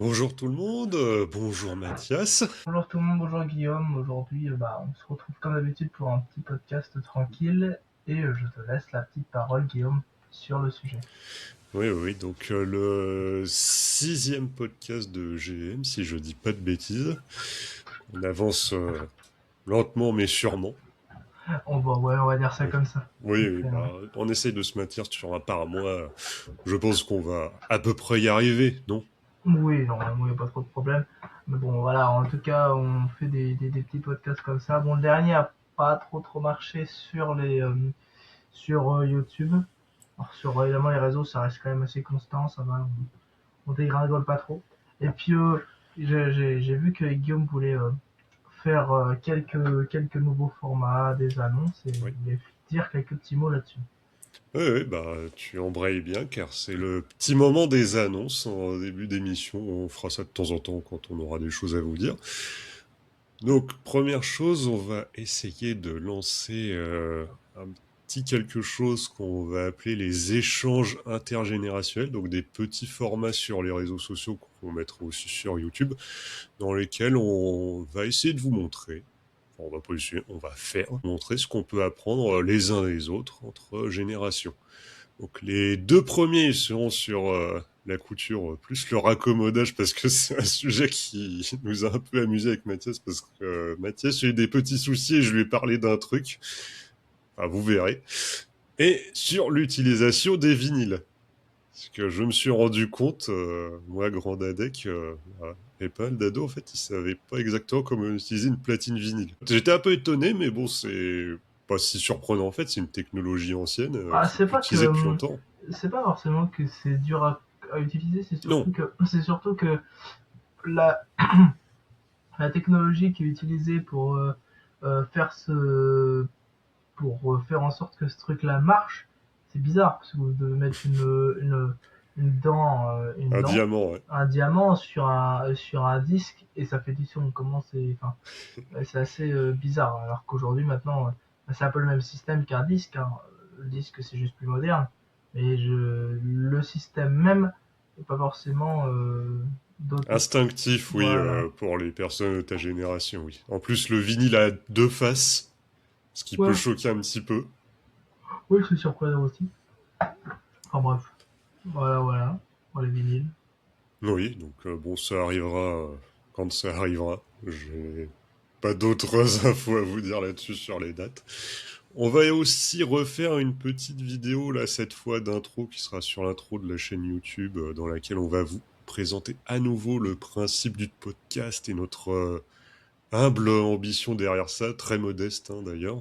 Bonjour tout le monde, bonjour Mathias. Bonjour tout le monde, bonjour Guillaume. Aujourd'hui, on se retrouve comme d'habitude pour un petit podcast tranquille et je te laisse la petite parole, Guillaume, sur le sujet. Oui, oui, oui, donc le sixième podcast de GM, si je dis pas de bêtises. On avance lentement mais sûrement. On va dire ça Oui, comme ça. oui, Donc, oui, on essaye de se maintenir sur un par mois. Je pense qu'on va à peu près y arriver, non? oui, normalement, il n'y a pas trop de problème. Mais bon, voilà, en tout cas, on fait des petits podcasts comme ça. Bon, le dernier a pas trop marché sur YouTube. Alors, sur évidemment les réseaux, ça reste quand même assez constant, ça va, on dégringole pas trop. Et puis, j'ai vu que Guillaume voulait faire quelques nouveaux formats, des annonces, et je Oui. voulais dire quelques petits mots là-dessus. Oui, oui, bah tu embrayes bien car c'est le petit moment des annonces en début d'émission. On fera ça de temps en temps quand on aura des choses à vous dire. Donc, première chose, on va essayer de lancer un petit quelque chose qu'on va appeler les échanges intergénérationnels, donc des petits formats sur les réseaux sociaux qu'on mettra aussi sur YouTube, dans lesquels on va essayer de vous montrer, enfin, on va pas essayer, on va faire, montrer ce qu'on peut apprendre les uns des autres entre générations. Donc les deux premiers seront sur la couture plus le raccommodage parce que c'est un sujet qui nous a un peu amusé avec Mathias parce que Mathias a eu des petits soucis et je lui ai parlé d'un truc. Enfin, vous verrez. Et sur l'utilisation des vinyles. Parce que je me suis rendu compte, moi, grand dadais, que et pas mal d'ados, en fait, ils savaient pas exactement comment utiliser une platine vinyle. J'étais un peu étonné, mais bon, c'est pas si surprenant en fait, c'est une technologie ancienne Ah, qui est utilisée depuis longtemps. c'est pas forcément que c'est dur à utiliser, Non, c'est surtout que la, la technologie qui est utilisée pour faire pour faire en sorte que ce truc-là marche, c'est bizarre parce que vous devez mettre une un dent, diamant, ouais. un diamant sur un disque et ça fait du son. Comment c'est, enfin, ouais, c'est assez bizarre. Alors qu'aujourd'hui, maintenant, c'est un peu le même système qu'un disque, hein. Le disque, c'est juste plus moderne. Mais le système même n'est pas forcément doté. Instinctif, oui, Voilà. pour les personnes de ta génération, oui. En plus, le vinyle a deux faces, ce qui peut Ouais, choquer un petit peu. oui, c'est surprenant aussi. Enfin bref, voilà, pour les vinyles. Oui, donc bon, ça arrivera quand ça arrivera. J'ai pas d'autres infos à vous dire là-dessus sur les dates. On va aussi refaire une petite vidéo, là, cette fois d'intro, qui sera sur l'intro de la chaîne YouTube, dans laquelle on va vous présenter à nouveau le principe du podcast et notre humble ambition derrière ça, très modeste hein, d'ailleurs,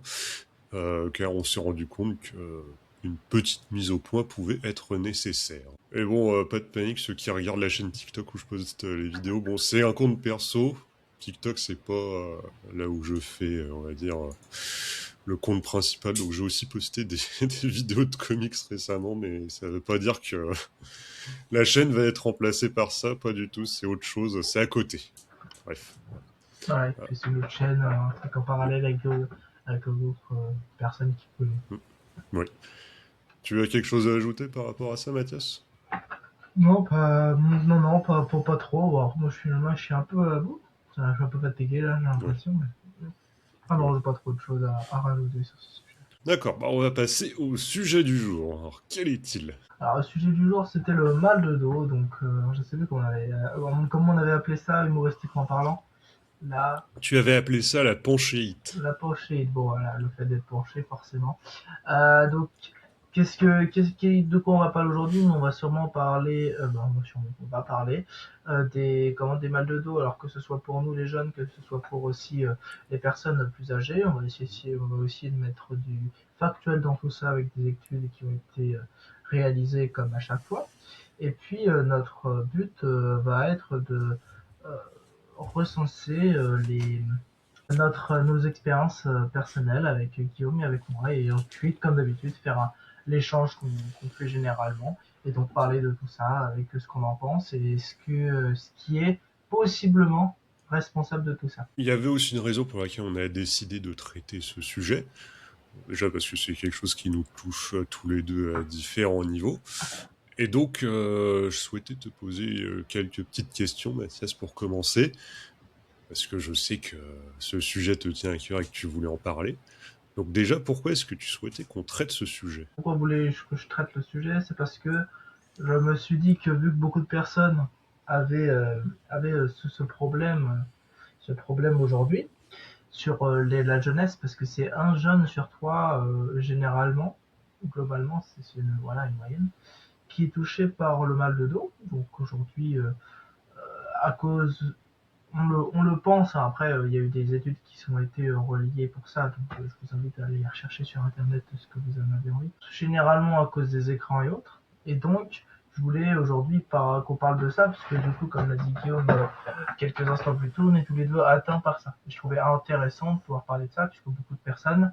car on s'est rendu compte que une petite mise au point pouvait être nécessaire. Et bon, pas de panique, ceux qui regardent la chaîne TikTok où je poste les vidéos, bon, c'est un compte perso. TikTok, c'est pas là où je fais, on va dire, le compte principal. Donc j'ai aussi posté des vidéos de comics récemment, mais ça veut pas dire que la chaîne va être remplacée par ça, pas du tout, c'est autre chose, c'est à côté. Bref. Ouais, Voilà. puis c'est une autre chaîne, un truc en parallèle avec d'autres personnes qui peuvent. Mm. Oui. Tu as quelque chose à ajouter par rapport à ça, Mathias? Pas trop. Alors, moi, je suis un peu, je suis un peu fatigué là, j'ai Oui. l'impression. Mais... Ah non, Oui. j'ai pas trop de choses à rajouter sur ce sujet. D'accord, bah on va passer au sujet du jour. Alors, quel est-il? Alors, le sujet du jour, c'était le mal de dos. Donc, je sais plus comment on avait appelé ça humoristiquement parlant. La, Tu avais appelé ça la ponchéite. la penchée. Bon, voilà, le fait d'être penché, forcément. Donc, de quoi on va parler aujourd'hui? On va sûrement parler, on va parler des mal de dos, alors que ce soit pour nous les jeunes, que ce soit pour aussi les personnes plus âgées. On va essayer de mettre du factuel dans tout ça avec des études qui ont été réalisées comme à chaque fois. Et puis notre but va être de euh, recenser nos expériences personnelles avec Guillaume et avec moi, et ensuite, comme d'habitude, faire l'échange qu'on fait généralement, et donc parler de tout ça avec ce qu'on en pense et ce qui est possiblement responsable de tout ça. Il y avait aussi une raison pour laquelle on a décidé de traiter ce sujet. Déjà parce que c'est quelque chose qui nous touche tous les deux à différents niveaux. Et donc, je souhaitais te poser quelques petites questions, Mathias, pour commencer, parce que je sais que ce sujet te tient à cœur et que tu voulais en parler. Donc déjà, pourquoi est-ce que tu souhaitais qu'on traite ce sujet? Pourquoi voulez-je que je traite le sujet? C'est parce que je me suis dit que vu que beaucoup de personnes avaient, avaient ce problème aujourd'hui sur la jeunesse, parce que c'est un jeune sur trois, généralement, globalement, c'est une, voilà, une moyenne, qui est touché par le mal de dos. Donc aujourd'hui, à cause, on le pense, hein, après il y a eu des études qui ont été reliées pour ça, donc je vous invite à aller rechercher sur internet ce que vous en avez envie. Généralement à cause des écrans et autres. Et donc je voulais aujourd'hui qu'on parle de ça, parce que du coup, comme l'a dit Guillaume quelques instants plus tôt, on est tous les deux atteints par ça. Et je trouvais intéressant de pouvoir parler de ça, puisque beaucoup de personnes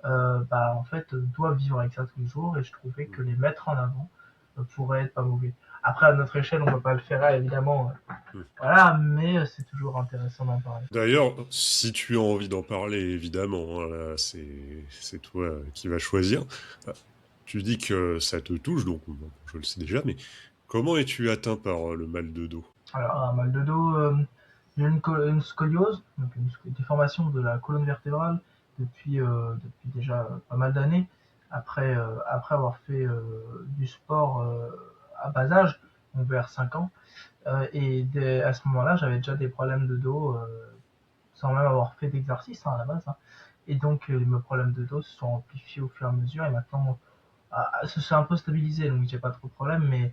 en fait, doivent vivre avec ça tous les jours, et je trouvais que les mettre en avant pourrait être pas mauvais. Après, à notre échelle, on ne peut pas le faire, évidemment, Hmm. voilà, mais c'est toujours intéressant d'en parler. D'ailleurs, si tu as envie d'en parler, évidemment, hein, là, c'est toi qui vas choisir. Ah, tu dis que ça te touche, donc bon, je le sais déjà, mais comment es-tu atteint par le mal de dos? Alors, un mal de dos, j'ai une scoliose, donc une déformation de la colonne vertébrale depuis déjà pas mal d'années, après avoir fait du sport à bas âge, donc vers 5 ans. À ce moment-là, j'avais déjà des problèmes de dos sans même avoir fait d'exercice, hein, à la base, hein. Et donc, mes problèmes de dos se sont amplifiés au fur et à mesure. Et maintenant, ça s'est un peu stabilisé, donc j'ai pas trop de problèmes. Mais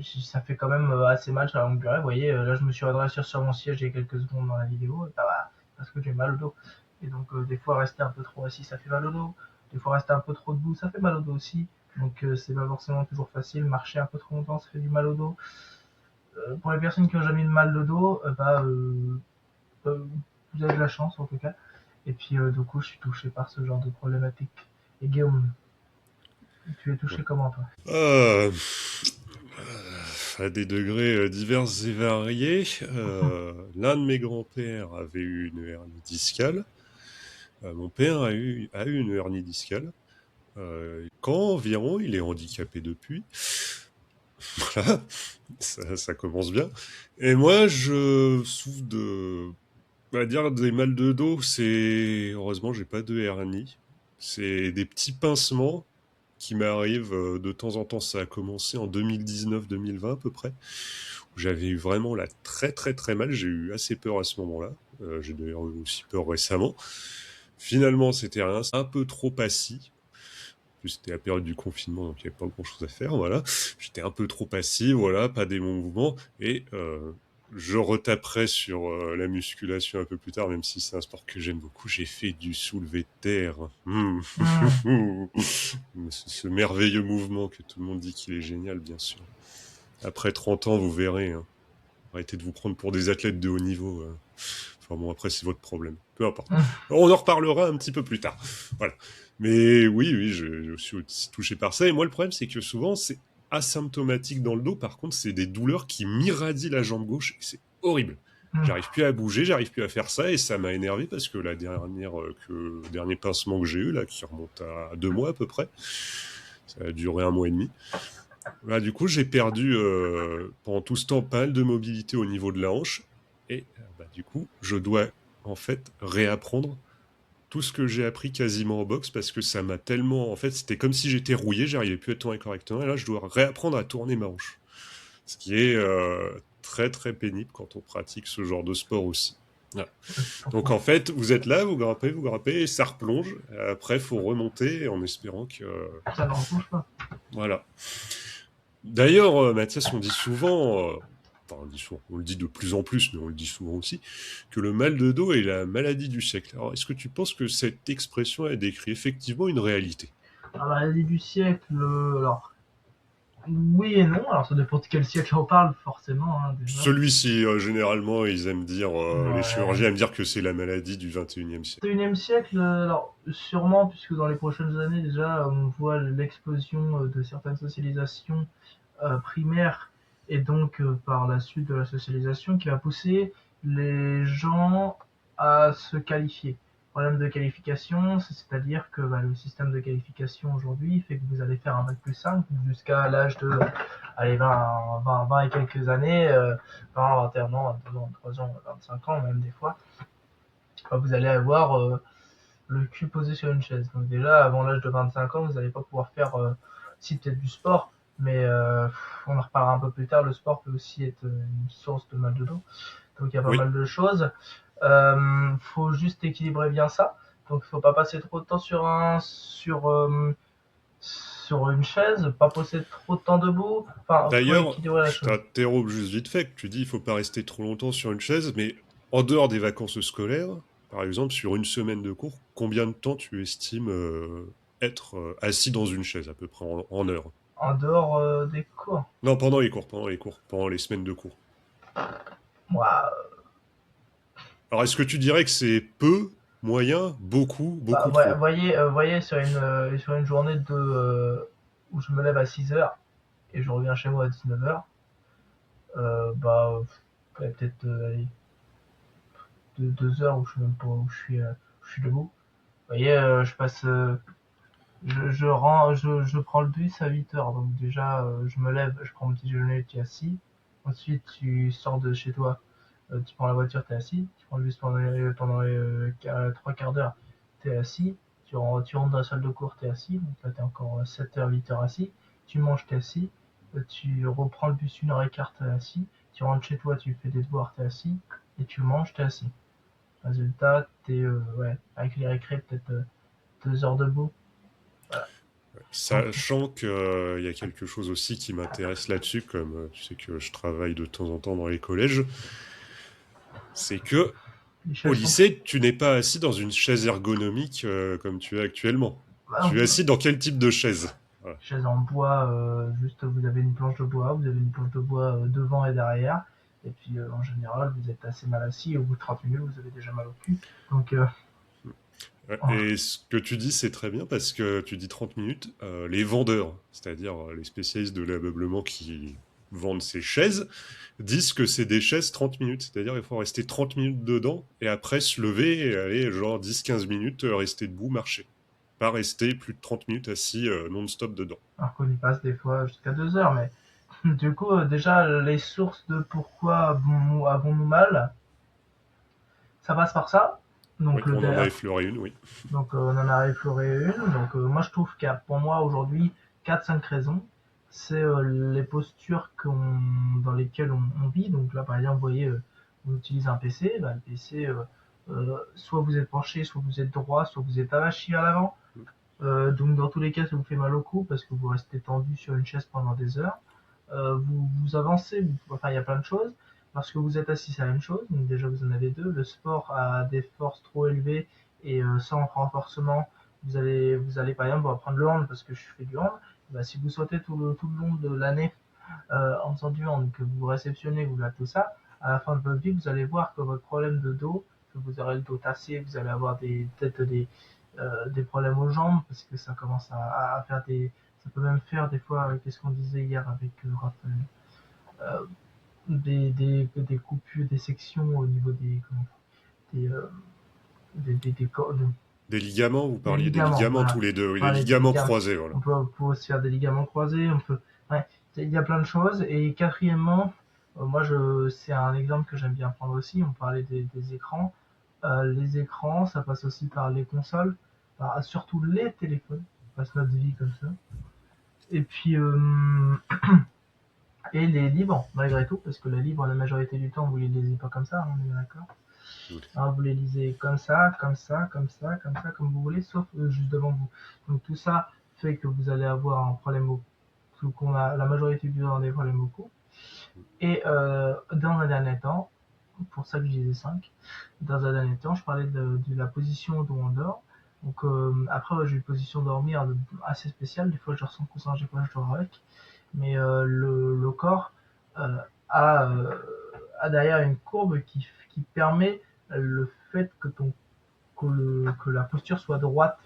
ça fait quand même assez mal sur la longue durée. Vous voyez, là, je me suis redressé sur mon siège il y a quelques secondes dans la vidéo. Et bah, parce que j'ai mal au dos. Et donc, des fois, rester un peu trop assis, ça fait mal au dos. Des fois, rester un peu trop debout, ça fait mal au dos aussi. Donc, c'est pas forcément toujours facile. Marcher un peu trop longtemps, ça fait du mal au dos. Pour les personnes qui ont jamais eu de mal de dos, euh, vous avez de la chance en tout cas. Et puis du coup, je suis touché par ce genre de problématique. Et Guillaume, tu es touché Ouais. comment toi? Euh, à des degrés divers et variés. L'un de mes grands-pères avait eu une hernie discale. Mon père a eu une hernie discale. Quand environ, il est handicapé depuis. Voilà, ça commence bien. Et moi, je souffre on va dire des mal de dos. Heureusement, j'ai pas de hernie. C'est des petits pincements qui m'arrivent de temps en temps. Ça a commencé en 2019-2020 à peu près, où j'avais eu vraiment là très très très mal. J'ai eu assez peur à ce moment-là. J'ai d'ailleurs eu aussi peur récemment. Finalement, c'était rien, un peu trop assis. Plus c'était la période du confinement, donc il n'y avait pas grand-chose à faire, voilà. J'étais un peu trop assis, voilà, pas des bons mouvements, et je retaperai sur la musculation un peu plus tard, même si c'est un sport que j'aime beaucoup. J'ai fait du soulevé de terre. Hmm. Ce merveilleux mouvement que tout le monde dit qu'il est génial, bien sûr. Après 30 ans, vous verrez. Hein. Arrêtez de vous prendre pour des athlètes de haut niveau. Enfin bon, après, c'est votre problème. Peu importe. On en reparlera un petit peu plus tard. Voilà. Mais oui, oui, je suis aussi touché par ça. Et moi, le problème, c'est que souvent, c'est asymptomatique dans le dos. Par contre, c'est des douleurs qui m'irradient la jambe gauche. Et c'est horrible. Hmm. J'arrive plus à bouger, j'arrive plus à faire ça. Et ça m'a énervé parce que le dernier pincement que j'ai eu, là, qui remonte à 2 mois à peu près, ça a duré 1 mois et demi. Là, du coup, j'ai perdu pendant tout ce temps pas mal de mobilité au niveau de la hanche. Et du coup, je dois en fait réapprendre tout ce que j'ai appris quasiment en boxe parce que ça m'a tellement. En fait, c'était comme si j'étais rouillé, j'arrivais plus à tourner correctement. Et là, je dois réapprendre à tourner ma hanche. Ce qui est très très pénible quand on pratique ce genre de sport aussi. Voilà. Je Donc comprends. en fait, vous êtes là, vous grimpez, et ça replonge. Après, il faut remonter en espérant que. Ça ne retouche pas. Voilà. D'ailleurs, Mathias, on dit souvent, enfin on dit souvent, on le dit de plus en plus, mais on le dit souvent aussi, que le mal de dos est la maladie du siècle. Alors, est-ce que tu penses que cette expression elle décrit effectivement une réalité? La maladie du siècle, alors oui et non. Alors ça dépend de quel siècle on parle forcément, hein, déjà. Celui-ci, généralement, ils aiment dire, les Ouais. chirurgiens aiment dire que c'est la maladie du 21e siècle. 21e siècle, alors sûrement, puisque dans les prochaines années déjà, on voit l'explosion de certaines socialisations primaires, et donc par la suite de la socialisation qui va pousser les gens à se qualifier. Problème de qualification, c'est-à-dire que le système de qualification aujourd'hui fait que vous allez faire un bac plus 5 jusqu'à l'âge de allez, 20 et quelques années, 20, 21 ans, 22 ans, 3 ans, 25 ans même des fois. Vous allez avoir le cul posé sur une chaise. Donc déjà, avant l'âge de 25 ans, vous n'allez pas pouvoir faire, si peut-être du sport, mais on en reparlera un peu plus tard, le sport peut aussi être une source de mal de dos. Donc il y a pas Oui. mal de choses. Faut juste équilibrer bien ça. Donc il faut pas passer trop de temps sur une chaise, pas passer trop de temps debout. Enfin, faut D'ailleurs, équilibrer la je chose. t'interromps juste vite fait, que tu dis il faut pas rester trop longtemps sur une chaise, mais en dehors des vacances scolaires, par exemple, sur une semaine de cours, combien de temps tu estimes être assis dans une chaise, à peu près en heures? En dehors des cours. Non, pendant les semaines de cours. Moi, Alors, est-ce que tu dirais que c'est peu, moyen, beaucoup, beaucoup trop? voyez sur une journée où je me lève à 6 heures et je reviens chez moi à 19 heures, ouais, peut-être allez, 2 heures où je suis même pas, où je suis debout. Vous voyez, je prends le bus à 8 heures, donc déjà, je me lève, je prends mon petit déjeuner, tu es assis. Ensuite, tu sors de chez toi, tu prends la voiture, tu es assis. Tu prends le bus pendant les 3 quarts d'heure, tu es assis. Tu rentres dans la salle de cours, tu es assis. Donc là, tu es encore 7 heures, 8 heures assis. Tu manges, tu es assis. Tu reprends le bus 1 heure et quart, tu es assis. Tu rentres chez toi, tu fais des devoirs, tu es assis. Et tu manges, tu es assis. Résultat, tu es, ouais, avec les récrés, peut-être 2 heures debout. Voilà. Donc, Sachant qu'il y a quelque chose aussi qui m'intéresse là-dessus, comme tu sais que je travaille de temps en temps dans les collèges, c'est que les au chaises sont lycée, tu n'es pas assis dans une chaise ergonomique comme tu es actuellement. bah, Tu es assis dans quel type de chaise? Voilà. chaise en bois, juste vous avez une planche de bois, vous avez une planche de bois devant et derrière. Et puis en général, vous êtes assez mal assis. Et au bout de 30 minutes, vous avez déjà mal au cul. Donc, Ouais, oh, et ce que tu dis, c'est très bien parce que tu dis 30 minutes. Les vendeurs, c'est-à-dire les spécialistes de l'ameublement qui vendent ces chaises, disent que c'est des chaises 30 minutes. C'est-à-dire il faut rester 30 minutes dedans et après se lever et aller genre 10-15 minutes rester debout, marcher. Pas rester plus de 30 minutes assis non-stop dedans. alors qu'on y passe des fois jusqu'à 2 heures. Mais du coup, déjà, les sources de pourquoi avons-nous mal, ça passe par ça. Oui, Donc, on en a effleuré une, oui. on en a effleuré une. Donc, moi, je trouve qu'il y a pour moi aujourd'hui 4 5 raisons. C'est les postures dans lesquelles on vit. Donc là, par exemple, vous voyez, on utilise un PC. Bah, le PC, soit vous êtes penché, soit vous êtes droit, soit vous êtes avachi à l'avant. Donc dans tous les cas, ça vous fait mal au cou parce que vous restez tendu sur une chaise pendant des heures. Vous avancez, enfin il y a plein de choses. Lorsque vous êtes assis, c'est la même chose. Donc déjà vous en avez deux. Le sport a des forces trop élevées et sans renforcement, vous allez par exemple, on va prendre le hand parce que je fais du hand. Bah, si vous sautez tout le long de l'année en faisant du hand, que vous réceptionnez, vous faites tout ça, à la fin de votre vie, vous allez voir que votre problème de dos, que vous aurez le dos tassé, vous allez avoir peut-être des problèmes aux jambes parce que ça commence à faire ça peut même faire des fois, qu'est-ce qu'on disait hier avec Raphaël, euh, des coupures, des sections au niveau des, euh, des Des ligaments, vous des parliez des ligaments, ligaments voilà. tous les deux, oui, les Parler des ligaments ligaments. croisés, voilà. On peut aussi faire des ligaments croisés, ouais, il y a plein de choses. Et quatrièmement, c'est un exemple que j'aime bien prendre aussi. On parlait des écrans. Les écrans, ça passe aussi par les consoles, surtout les téléphones. On passe notre vie comme ça. Et puis, et les livres, malgré tout, parce que les livres, la majorité du temps, vous les lisez pas comme ça, hein, on est bien d'accord. Hein, vous les lisez comme ça, comme ça, comme ça, comme ça, comme vous voulez, sauf juste devant vous. Donc tout ça fait que vous allez avoir un problème au qu'on a la majorité du temps des problèmes vocaux. Et dans un dernier temps, pour ça que je disais 5, dans un dernier temps, je parlais de la position dont on dort. Donc après, ouais, j'ai une position dormir assez spéciale. Des fois, je ressens coussin, des fois, je dors avec. Mais le corps euh, a, euh, a derrière une courbe qui permet le fait que la posture soit droite,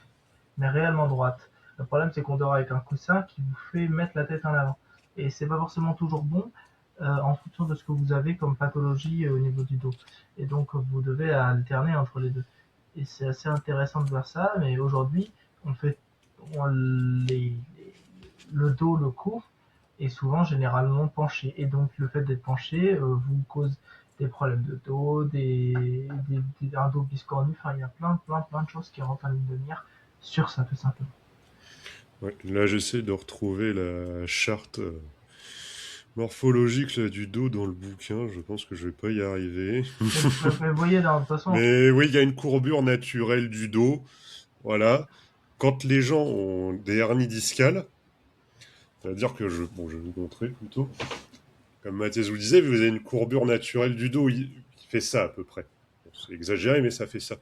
mais réellement droite. Le problème, c'est qu'on dort avec un coussin qui vous fait mettre la tête en avant. Et c'est pas forcément toujours bon en fonction de ce que vous avez comme pathologie au niveau du dos. Et donc, vous devez alterner entre les deux. et c'est assez intéressant de voir ça. Mais aujourd'hui, on fait on, le dos, le cou est souvent généralement penché. Et donc le fait d'être penché vous cause des problèmes de dos, un dos biscornu. Enfin, il y a plein de choses qui rentrent en ligne de mire sur ça, tout simplement. Ouais, là, j'essaie de retrouver la charte morphologique là, du dos dans le bouquin. Je pense que je vais pas y arriver. Mais vous voyez, de toute façon, Mais oui, il y a une courbure naturelle du dos. Voilà. Quand les gens ont des hernies discales, c'est-à-dire que bon, je vais vous montrer plutôt. Comme Mathias vous le disait, vous avez une courbure naturelle du dos qui fait ça à peu près. Bon, c'est exagéré, mais ça fait ça.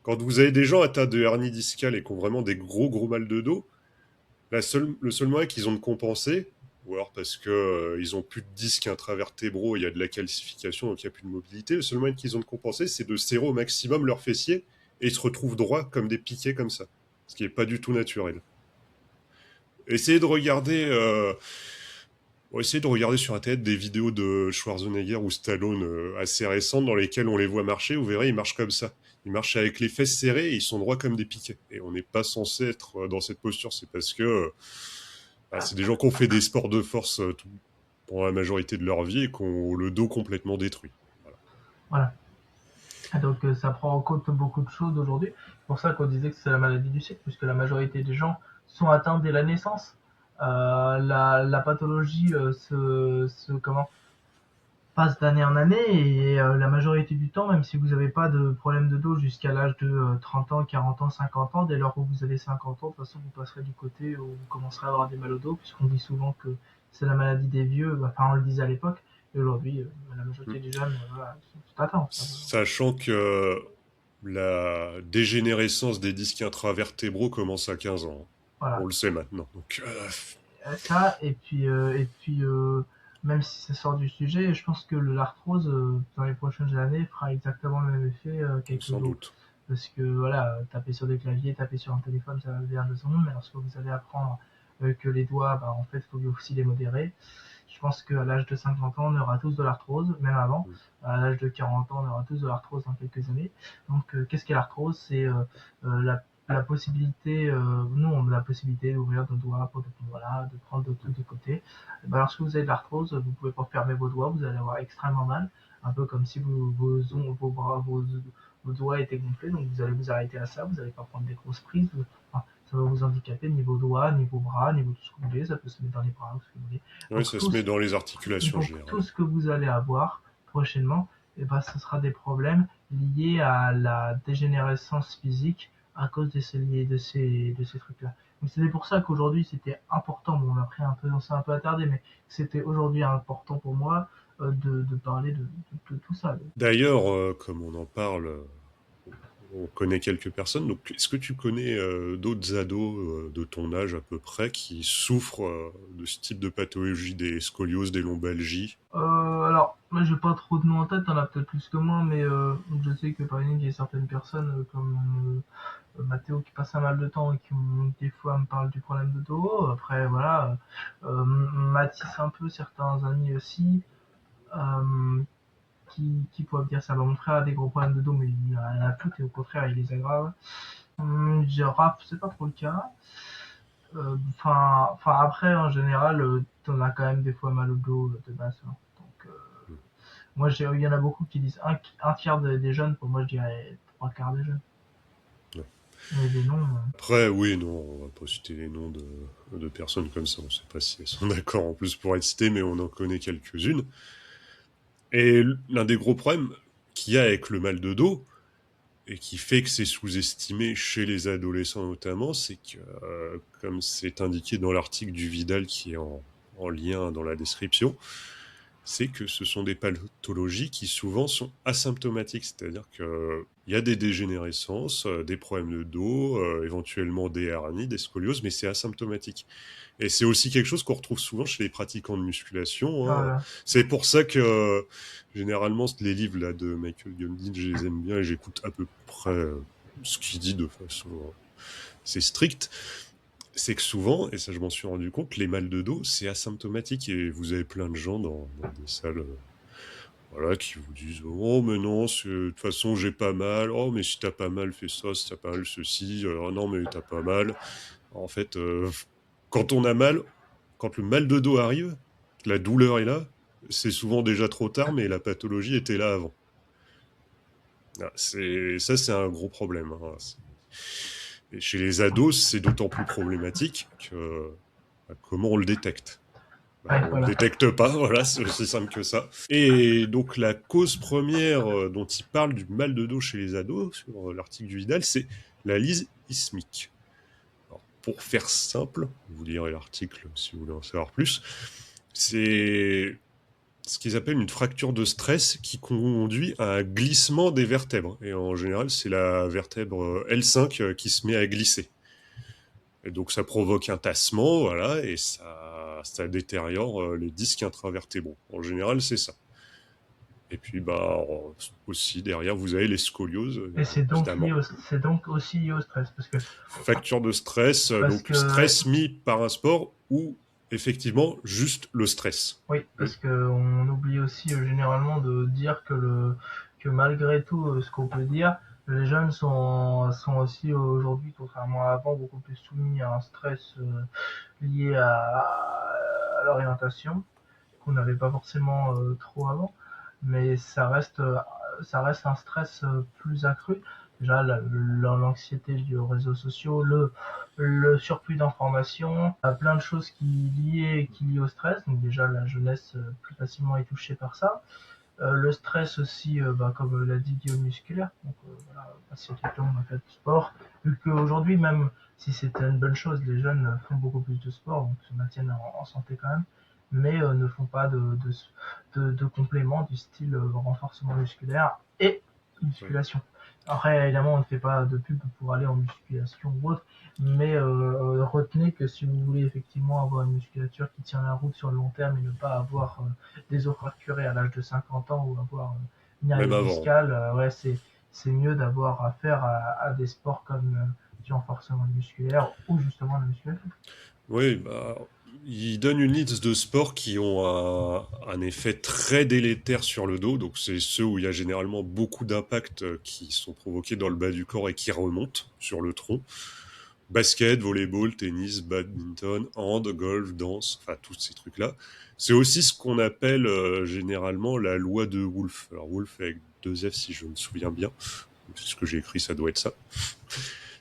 Quand vous avez des gens atteints de hernie discale et qui ont vraiment des gros mal de dos, le seul moyen qu'ils ont de compenser, ou alors parce que ils ont plus de disques intravertébraux, il y a de la calcification, donc il n'y a plus de mobilité, le seul moyen qu'ils ont de compenser, c'est de serrer au maximum leurs fessiers et ils se retrouvent droits comme des piquets comme ça, ce qui n'est pas du tout naturel. Essayez de regarder, essayez de regarder sur internet des vidéos de Schwarzenegger ou Stallone assez récentes dans lesquelles on les voit marcher. Vous verrez, ils marchent comme ça. Ils marchent avec les fesses serrées et ils sont droits comme des piquets. Et on n'est pas censé être dans cette posture. C'est parce que c'est des gens qui ont fait des sports de force pendant la majorité de leur vie et qui ont le dos complètement détruit. Voilà. voilà. Donc ça prend en compte beaucoup de choses aujourd'hui. C'est pour ça qu'on disait que c'est la maladie du siècle, puisque la majorité des gens sont atteints dès la naissance. La pathologie comment, passe d'année en année et la majorité du temps, même si vous n'avez pas de problème de dos jusqu'à l'âge de 30 ans, 40 ans, 50 ans, dès lors où vous avez 50 ans, de toute façon vous passerez du côté où vous commencerez à avoir des mal au dos, puisqu'on dit souvent que c'est la maladie des vieux, enfin on le disait à l'époque, et aujourd'hui la majorité des jeunes voilà, sont atteints. Sachant que la dégénérescence des disques intravertébraux commence à 15 ans. On Voilà. le sait maintenant. Donc, Ça, même si ça sort du sujet, je pense que l'arthrose, dans les prochaines années, fera exactement le même effet qu'avec le sans dos. doute. Parce que voilà, taper sur des claviers, taper sur un téléphone, ça va venir de son nom, mais lorsque vous allez apprendre que les doigts, bah, en fait, il faut aussi les modérer. Je pense qu'à l'âge de 50 ans, on aura tous de l'arthrose, même avant. À l'âge de 40 ans, on aura tous de l'arthrose dans quelques années. Donc, qu'est-ce qu'est l'arthrose? C'est la possibilité, nous on a la possibilité d'ouvrir nos doigts, voilà, de prendre de tous les côtés. Et ben, lorsque vous avez de l'arthrose, vous pouvez pas fermer vos doigts, vous allez avoir extrêmement mal, un peu comme si vos bras, vos doigts étaient gonflés, donc vous allez vous arrêter à ça, vous n'allez pas prendre des grosses prises, enfin, ça va vous handicaper niveau doigts, niveau bras, niveau tout ce que vous voulez, ça peut se mettre dans les bras, ce que vous voulez. Oui, Donc ça se met dans les articulations tout générales. ce que vous allez avoir prochainement, et ben, ce sera des problèmes liés à la dégénérescence physique à cause de ces trucs-là. Donc c'est pour ça qu'aujourd'hui c'était important, bon, on s'est un peu attardé, mais c'était aujourd'hui important pour moi de parler de tout ça. D'ailleurs, comme on en parle, on connaît quelques personnes. Donc, est-ce que tu connais d'autres ados de ton âge à peu près qui souffrent de ce type de pathologie, des scolioses, des lombalgies? Alors, moi j'ai pas trop de noms en tête, t'en as peut-être plus que moi, mais je sais que par exemple il y a certaines personnes comme Mathéo qui passe un mal de temps et qui des fois me parle du problème de dos. Après voilà, Mathis un peu, certains amis aussi, euh, qui peuvent dire ça. Bah, mon frère a des gros problèmes de dos, mais il en a tout et au contraire il les aggrave. Raph, c'est pas trop le cas. Enfin après en général, t'en as quand même des fois mal au dos de base, hein. Donc moi il y en a beaucoup qui disent un tiers des jeunes, pour moi je dirais trois quarts des jeunes. Ouais. Mais des noms. Après, oui, non, on va pas citer les noms de personnes comme ça. On sait pas si elles sont d'accord en plus pour être citées, mais on en connaît quelques-unes. Et l'un des gros problèmes qu'il y a avec le mal de dos, et qui fait que c'est sous-estimé chez les adolescents notamment, c'est que, comme c'est indiqué dans l'article du Vidal qui est en lien dans la description, c'est que ce sont des pathologies qui souvent sont asymptomatiques, c'est-à-dire qu'il y a des dégénérescences, des problèmes de dos, éventuellement des hernies, des scolioses, mais c'est asymptomatique. Et c'est aussi quelque chose qu'on retrouve souvent chez les pratiquants de musculation, hein. Voilà. C'est pour ça que généralement les livres là de Michael Gundin, je les aime bien et j'écoute à peu près ce qu'il dit de façon assez stricte. C'est que souvent, et ça je m'en suis rendu compte, les mal de dos c'est asymptomatique et vous avez plein de gens dans des salles voilà, qui vous disent oh mais non, de toute façon j'ai pas mal, oh mais si t'as pas mal fais ça, si t'as pas mal ceci, oh non mais t'as pas mal. En fait, quand on a mal, quand le mal de dos arrive, la douleur est là, c'est souvent déjà trop tard, mais la pathologie était là avant. Ah, c'est un gros problème, hein. Et chez les ados, c'est d'autant plus problématique que comment on le détecte? Bah, Ouais, on le voilà. détecte pas, voilà, c'est aussi simple que ça. Et donc la cause première dont il parle du mal de dos chez les ados, sur l'article du Vidal, c'est la lyse ismique. Alors, pour faire simple, vous lirez l'article si vous voulez en savoir plus, c'est ce qu'ils appellent une fracture de stress qui conduit à un glissement des vertèbres. Et en général, c'est la vertèbre L5 qui se met à glisser. Et donc ça provoque un tassement, voilà, et ça détériore les disques intravertébraux. En général, c'est ça. Et puis, bah, aussi, derrière, vous avez les scolioses, Et évidemment. c'est donc aussi lié au stress, Facture de stress, parce donc que stress mis par un sport ou effectivement juste le stress. oui, Oui, parce que on oublie aussi généralement de dire que malgré tout ce qu'on peut dire, les jeunes sont aussi aujourd'hui, contrairement à avant, beaucoup plus soumis à un stress lié à l'orientation qu'on n'avait pas forcément trop avant, mais ça reste un stress plus accru. Déjà, l'anxiété liée aux réseaux sociaux, le surplus d'informations, plein de choses qui lient au stress. Donc déjà, la jeunesse plus facilement est touchée par ça. Le stress aussi, comme l'a dit Guillaume, musculaire. Donc voilà, passer du temps à faire du sport. Vu qu'aujourd'hui, même si c'est une bonne chose, les jeunes font beaucoup plus de sport, donc se maintiennent en santé quand même, mais ne font pas de compléments du style renforcement musculaire et oui. musculation. Après, évidemment, on ne fait pas de pub pour aller en musculation ou autre, mais retenez que si vous voulez effectivement avoir une musculature qui tient la route sur le long terme et ne pas avoir des os fracturés à l'âge de 50 ans ou avoir une Même hernie avant. discale, ouais, c'est mieux d'avoir affaire à des sports comme du renforcement musculaire ou justement la musculation. Oui, bah, il donne une liste de sports qui ont un effet très délétère sur le dos. Donc, c'est ceux où il y a généralement beaucoup d'impacts qui sont provoqués dans le bas du corps et qui remontent sur le tronc. Basket, volleyball, tennis, badminton, hand, golf, danse, enfin tous ces trucs-là. C'est aussi ce qu'on appelle généralement la loi de Wolff. Alors Wolff avec deux F si je me souviens bien. C'est ce que j'ai écrit, ça doit être ça.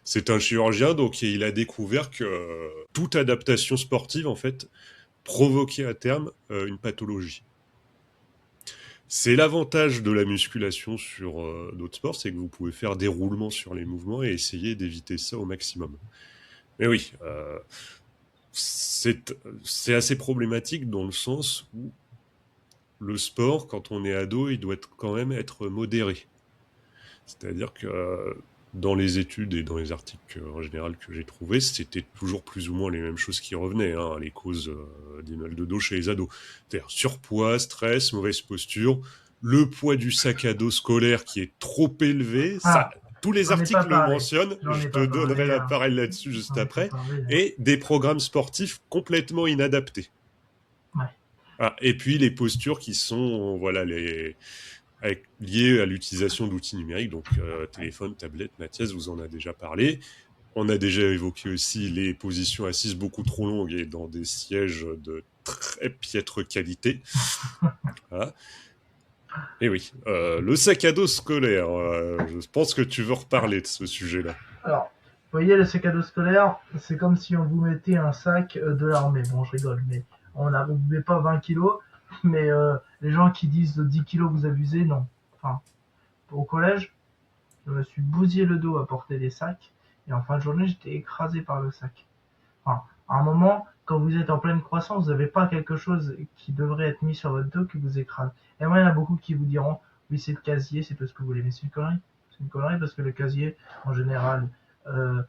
C'est un chirurgien, donc il a découvert que toute adaptation sportive, en fait, provoquait à terme une pathologie. C'est l'avantage de la musculation sur d'autres sports, c'est que vous pouvez faire des roulements sur les mouvements et essayer d'éviter ça au maximum. Mais oui, c'est assez problématique dans le sens où le sport, quand on est ado, il doit quand même être modéré. C'est-à-dire que dans les études et dans les articles en général que j'ai trouvés, c'était toujours plus ou moins les mêmes choses qui revenaient, hein, les causes des mal de dos chez les ados. C'est-à-dire surpoids, stress, mauvaise posture, le poids du sac à dos scolaire qui est trop élevé, ça, Ah, tous les j'en ai pas articles le parlé. mentionnent, J'en je ai te pas donnerai parlé. la parole là-dessus juste J'en ai pas après, parlé. et des programmes sportifs complètement inadaptés. Ouais. Ah, et puis les postures qui sont voilà liées à l'utilisation d'outils numériques, donc téléphone, tablette, Mathias vous en a déjà parlé. On a déjà évoqué aussi les positions assises beaucoup trop longues et dans des sièges de très piètre qualité. Voilà. Et oui, le sac à dos scolaire, je pense que tu veux reparler de ce sujet-là. Alors, vous voyez, le sac à dos scolaire, c'est comme si on vous mettait un sac de l'armée. Bon, je rigole, mais on ne vous met pas 20 kilos, mais les gens qui disent 10 kilos, vous abusez, non. Enfin, au collège, je me suis bousillé le dos à porter des sacs, et en fin de journée, j'étais écrasé par le sac. Enfin, à un moment, quand vous êtes en pleine croissance, vous n'avez pas quelque chose qui devrait être mis sur votre dos qui vous écrase. Et moi, il y en a beaucoup qui vous diront, oui, c'est le casier, c'est tout ce que vous voulez, mais c'est une connerie. C'est une connerie parce que le casier, en général, euh,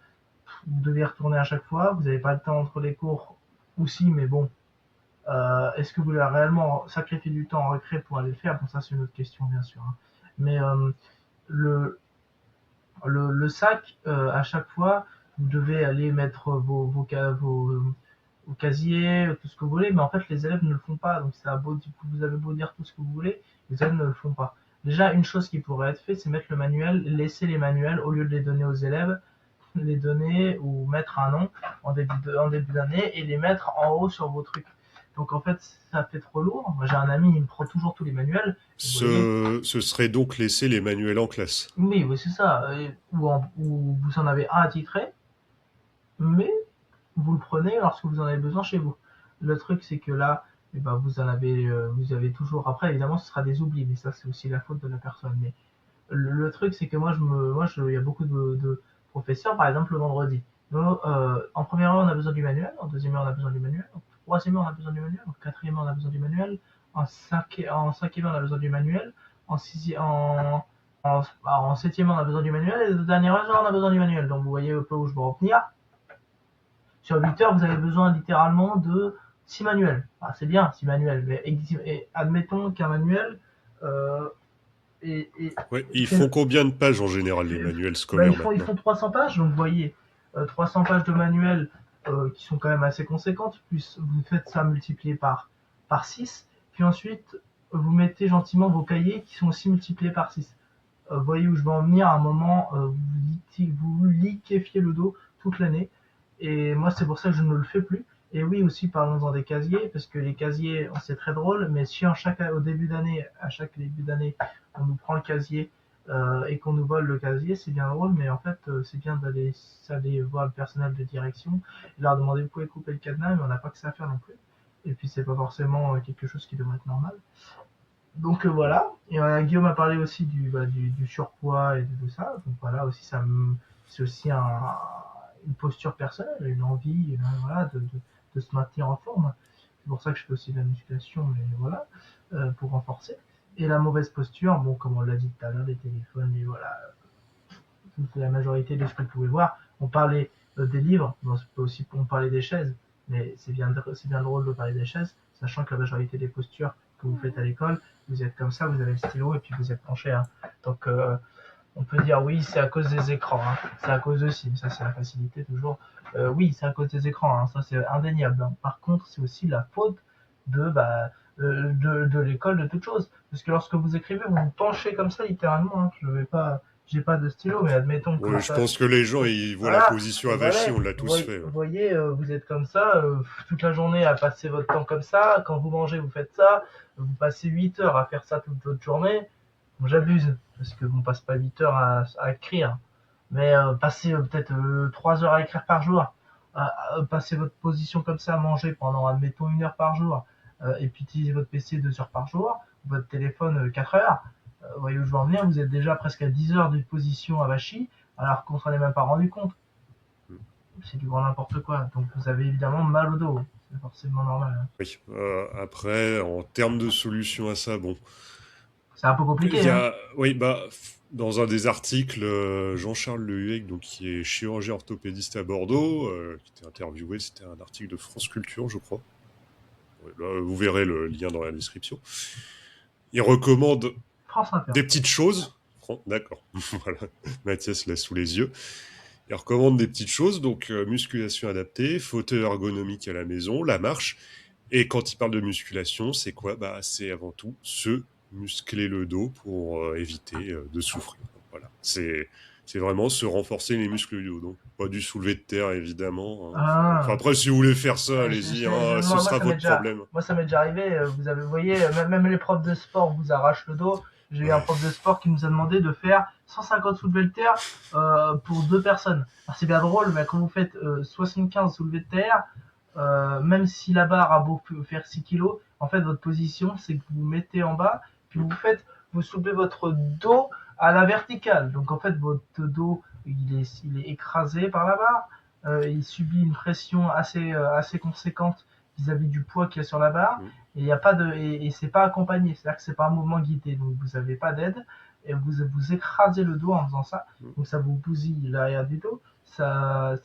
vous devez retourner à chaque fois, vous n'avez pas le temps entre les cours, ou si, mais bon, est-ce que vous voulez réellement sacrifier du temps en récré pour aller le faire? Bon, ça, c'est une autre question, bien sûr, hein. Mais le, le sac, à chaque fois, vous devez aller mettre vos au casier, tout ce que vous voulez, mais en fait les élèves ne le font pas. Donc vous avez beau dire tout ce que vous voulez, les élèves ne le font pas. Déjà, une chose qui pourrait être faite, c'est mettre le manuel, laisser les manuels, au lieu de les donner aux élèves, les donner ou mettre un nom en début d'année et les mettre en haut sur vos trucs. Donc en fait, ça fait trop lourd. Moi j'ai un ami, il me prend toujours tous les manuels. Vous voyez, Ce serait donc laisser les manuels en classe. oui, oui c'est ça. Ou vous en avez un attitré, mais vous le prenez lorsque vous en avez besoin chez vous. Le truc, c'est que là, eh ben, vous avez toujours. Après, évidemment, ce sera des oublis, mais ça, c'est aussi la faute de la personne. Mais le truc, c'est que il y a beaucoup de professeurs, par exemple, le vendredi. Nous, en première heure, on a besoin du manuel. En deuxième heure, on a besoin du manuel. En troisième heure, on a besoin du manuel. En quatrième heure, on a besoin du manuel. En cinquième heure, on a besoin du manuel. En sixième, en septième heure, on a besoin du manuel. Et de dernière heure, on a besoin du manuel. Donc, vous voyez un peu où je veux en venir. Sur 8 heures, vous avez besoin littéralement de 6 manuels. Ah, c'est bien, 6 manuels, mais admettons qu'un manuel euh, est, Ouais, ils fait, font combien de pages en général les manuels bah, scolaires ils maintenant? font 300 pages, donc vous voyez, 300 pages de manuels qui sont quand même assez conséquentes, plus vous faites ça multiplié par 6, puis ensuite vous mettez gentiment vos cahiers qui sont aussi multipliés par 6. Vous voyez où je veux en venir, à un moment, vous liquéfiez le dos toute l'année, et moi c'est pour ça que je ne le fais plus. Et oui aussi parlons-en des casiers, parce que les casiers, c'est très drôle, mais si au début d'année, à chaque début d'année, on nous prend le casier et qu'on nous vole le casier, c'est bien drôle, mais en fait c'est bien d'aller voir le personnel de direction et leur demander vous pouvez couper le cadenas, mais on n'a pas que ça à faire non plus. Et puis c'est pas forcément quelque chose qui devrait être normal. Donc voilà. Et Guillaume a parlé aussi du surpoids et de tout ça. Donc voilà aussi c'est aussi une posture personnelle, une envie, voilà, de se maintenir en forme. C'est pour ça que je fais aussi de la musculation, mais voilà, pour renforcer. Et la mauvaise posture, bon, comme on l'a dit tout à l'heure, les téléphones, mais voilà, toute la majorité de ce que vous pouvez voir. On parlait des livres, mais on parlait des chaises, mais c'est bien drôle de parler des chaises, sachant que la majorité des postures que vous faites à l'école, vous êtes comme ça, vous avez le stylo et puis vous êtes penché. Hein. Donc on peut dire oui, c'est à cause des écrans, hein. C'est à cause de ci, ça c'est la facilité toujours. Oui, c'est à cause des écrans, hein. Ça c'est indéniable. Hein. Par contre, c'est aussi la faute de l'école de toute chose. Parce que lorsque vous écrivez, vous vous penchez comme ça littéralement. Hein. J'ai pas de stylo, mais admettons que Ouais, je pense que les gens ils voient la voilà, position voilà. avachie, on l'a tous fait. Vous Ouais. voyez, vous êtes comme ça, toute la journée à passer votre temps comme ça. Quand vous mangez, vous faites ça. Vous passez 8 heures à faire ça toute votre journée. Bon, j'abuse, parce que on passe pas 8 heures à écrire. Mais passer peut-être 3 heures à écrire par jour. Passer votre position comme ça à manger pendant, admettons, 1 heure par jour. Et puis utiliser votre PC 2 heures par jour. Votre téléphone 4 heures. Vous voyez où je veux en venir, vous êtes déjà presque à 10 heures de position avachie, alors qu'on s'en est même pas rendu compte. C'est du grand n'importe quoi. Donc vous avez évidemment mal au dos. C'est forcément normal. Hein. Oui. Après, en termes de solution à ça, bon, C'est un peu il compliqué, y hein. a, oui, bah, dans un des articles, Jean-Charles Lehuec, donc qui est chirurgien orthopédiste à Bordeaux, qui était interviewé, c'était un article de France Culture, je crois. Ouais, bah, vous verrez le lien dans la description. Il recommande France Inter. des petites choses. D'accord. Voilà. Mathias l'a sous les yeux. Il recommande des petites choses, donc musculation adaptée, fauteuil ergonomique à la maison, la marche. Et quand il parle de musculation, c'est quoi? Bah, c'est avant tout se muscler le dos pour éviter de souffrir. Voilà. C'est vraiment se renforcer les muscles du dos. Donc, pas du soulevé de terre, évidemment. Hein. Enfin, Ah, après, si vous voulez faire ça, allez-y. Hein, ce sera votre problème. moi, ça m'est déjà arrivé. Vous voyez, même les profs de sport vous arrachent le dos. J'ai eu un Ouais. prof de sport qui nous a demandé de faire 150 soulevés de terre pour 2 personnes. Alors, c'est bien drôle, mais quand vous faites 75 soulevés de terre, même si la barre a beau faire 6 kilos, en fait, votre position, c'est que vous vous mettez en bas, puis vous soulevez votre dos à la verticale. Donc, en fait, votre dos, il est écrasé par la barre. Il subit une pression assez conséquente vis-à-vis du poids qu'il y a sur la barre Mm. et il y a pas de et c'est pas accompagné, c'est-à-dire que c'est pas un mouvement guidé, donc vous n'avez pas d'aide et vous écrasez le dos en faisant ça, Mm. donc ça vous bousille l'arrière du dos, ça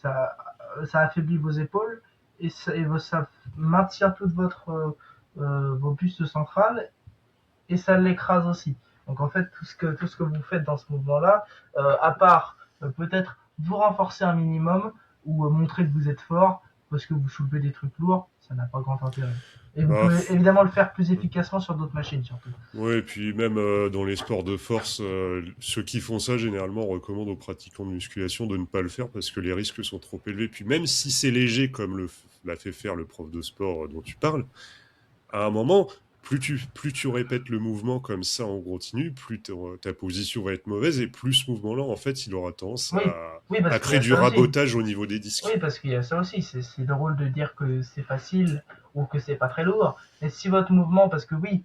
affaiblit vos épaules ça maintient toute vos bustes centrales et ça l'écrase aussi. Donc en fait tout ce que vous faites dans ce mouvement-là, à part peut-être vous renforcer un minimum ou montrer que vous êtes fort, parce que vous soulevez des trucs lourds, ça n'a pas grand intérêt. Et vous Bah, pouvez évidemment le faire plus efficacement sur d'autres machines, surtout. ouais, et puis même dans les sports de force, ceux qui font ça généralement recommandent aux pratiquants de musculation de ne pas le faire parce que les risques sont trop élevés. Puis même si c'est léger comme l'a fait faire le prof de sport dont tu parles, à un moment, plus tu répètes le mouvement comme ça en continu, plus ta position va être mauvaise et plus ce mouvement-là, en fait, il aura tendance Oui, oui, parce à qu'il y créer a du ça aussi. rabotage au niveau des Oui, disques. parce qu'il y a ça aussi. C'est drôle de dire que c'est facile ou que c'est pas très lourd. Mais si votre mouvement, parce que oui,